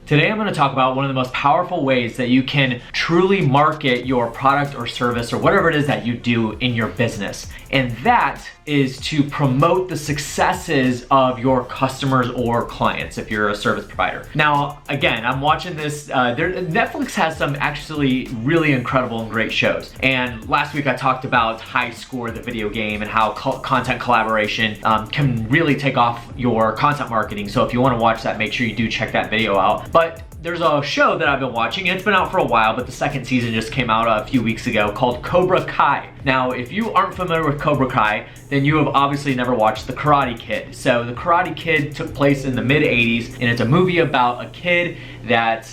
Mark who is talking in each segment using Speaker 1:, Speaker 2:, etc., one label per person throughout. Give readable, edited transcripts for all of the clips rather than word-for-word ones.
Speaker 1: Today I'm going to talk about one of the most powerful ways that you can truly market your product or service or whatever it is that you do in your business. And that is to promote the successes of your customers or clients if you're a service provider. Now, again, I'm watching this, Netflix has some actually really incredible and great shows. And last week I talked about High Score, the video game, and how content collaboration can really take off your content marketing. So if you want to watch that, make sure you do check that video out. But there's a show that I've been watching, and it's been out for a while, but the second season just came out a few weeks ago, called Cobra Kai. Now, if you aren't familiar with Cobra Kai, then you have obviously never watched The Karate Kid. So The Karate Kid took place in the mid-'80s, and it's a movie about a kid that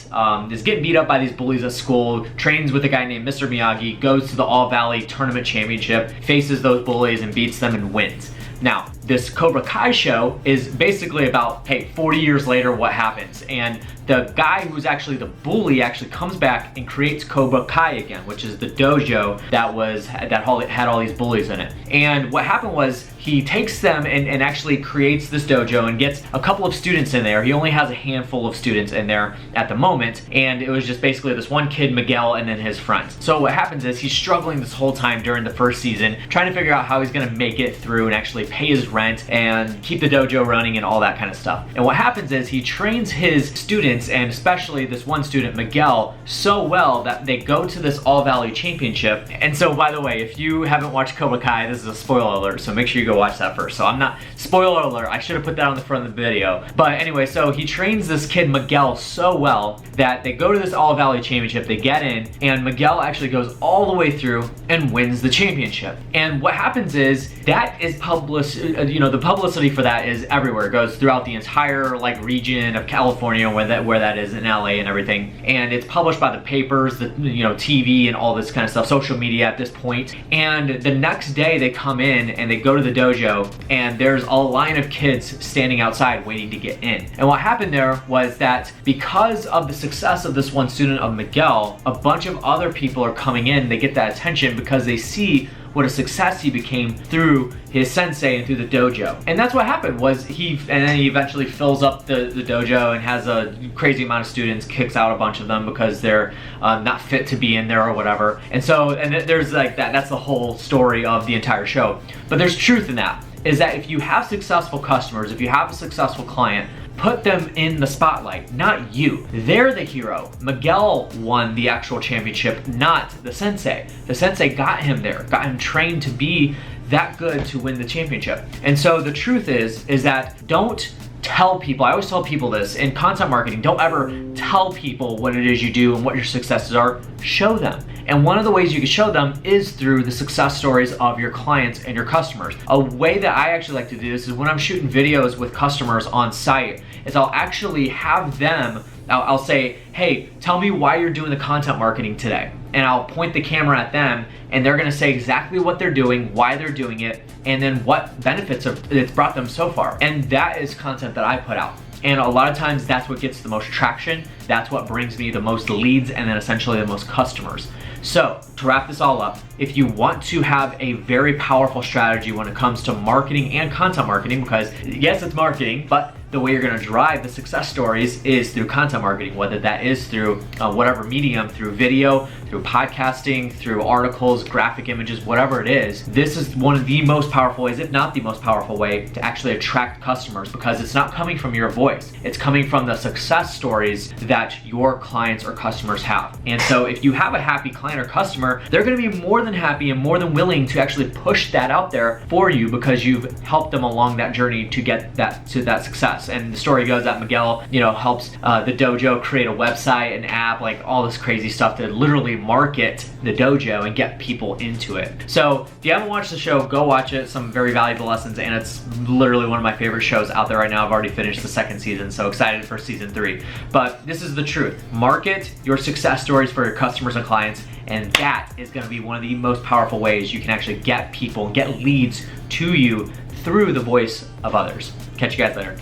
Speaker 1: is getting beat up by these bullies at school, trains with a guy named Mr. Miyagi, goes to the All-Valley Tournament Championship, faces those bullies and beats them and wins. Now, this Cobra Kai show is basically about, hey, 40 years later, what happens? And the guy who's actually the bully actually comes back and creates Cobra Kai again, which is the dojo that had all these bullies in it. And what happened was he takes them and actually creates this dojo and gets a couple of students in there. He only has a handful of students in there at the moment, and it was just basically this one kid, Miguel, and then his friends. So what happens is he's struggling this whole time during the first season, trying to figure out how he's gonna make it through and actually pay his rent and keep the dojo running and all that kind of stuff. And what happens is he trains his students, and especially this one student, Miguel, so well that they go to this All-Valley Championship. And so, by the way, if you haven't watched Cobra Kai, this is a spoiler alert, so make sure you go watch that first. So I'm not, spoiler alert, I should have put that on the front of the video. But anyway, so he trains this kid, Miguel, so well that they go to this All-Valley Championship, they get in, and Miguel actually goes all the way through and wins the championship. And what happens is, that is published, the publicity for that is everywhere. It goes throughout the entire region of California where that is, in LA and everything. And it's published by the papers, the TV and all this kind of stuff, social media at this point. And the next day they come in and they go to the dojo, and there's a line of kids standing outside waiting to get in. And what happened there was that because of the success of this one student of Miguel, a bunch of other people are coming in. They get that attention because they see what a success he became through his sensei and through the dojo. And that's what happened, was and then he eventually fills up the dojo and has a crazy amount of students, kicks out a bunch of them because they're not fit to be in there or whatever. And so, there's that's the whole story of the entire show. But there's truth in that, is that if you have successful customers, if you have a successful client, put them in the spotlight, not you. They're the hero. Miguel won the actual championship, not the sensei. The sensei got him there, got him trained to be that good to win the championship. And so the truth is that don't tell people, I always tell people this, in content marketing, don't ever tell people what it is you do and what your successes are, show them. And one of the ways you can show them is through the success stories of your clients and your customers. A way that I actually like to do this is when I'm shooting videos with customers on site, is I'll actually have them, I'll say, hey, tell me why you're doing the content marketing today. And I'll point the camera at them, and they're gonna say exactly what they're doing, why they're doing it, and then what benefits it's brought them so far. And that is content that I put out. And a lot of times that's what gets the most traction, that's what brings me the most leads, and then essentially the most customers. So, to wrap this all up, if you want to have a very powerful strategy when it comes to marketing and content marketing, because yes, it's marketing, but the way you're gonna drive the success stories is through content marketing, whether that is through whatever medium, through video, through podcasting, through articles, graphic images, whatever it is. This is one of the most powerful ways, if not the most powerful way, to actually attract customers, because it's not coming from your voice. It's coming from the success stories that your clients or customers have. And so if you have a happy client or customer, they're gonna be more than happy and more than willing to actually push that out there for you, because you've helped them along that journey to get that success. And the story goes that Miguel, helps the dojo create a website, an app, all this crazy stuff to literally market the dojo and get people into it. So if you haven't watched the show, go watch it. Some very valuable lessons, and it's literally one of my favorite shows out there right now. I've already finished the second season, so excited for season 3. But this is the truth. Market your success stories for your customers and clients, and that is going to be one of the most powerful ways you can actually get people, get leads to you through the voice of others. Catch you guys later.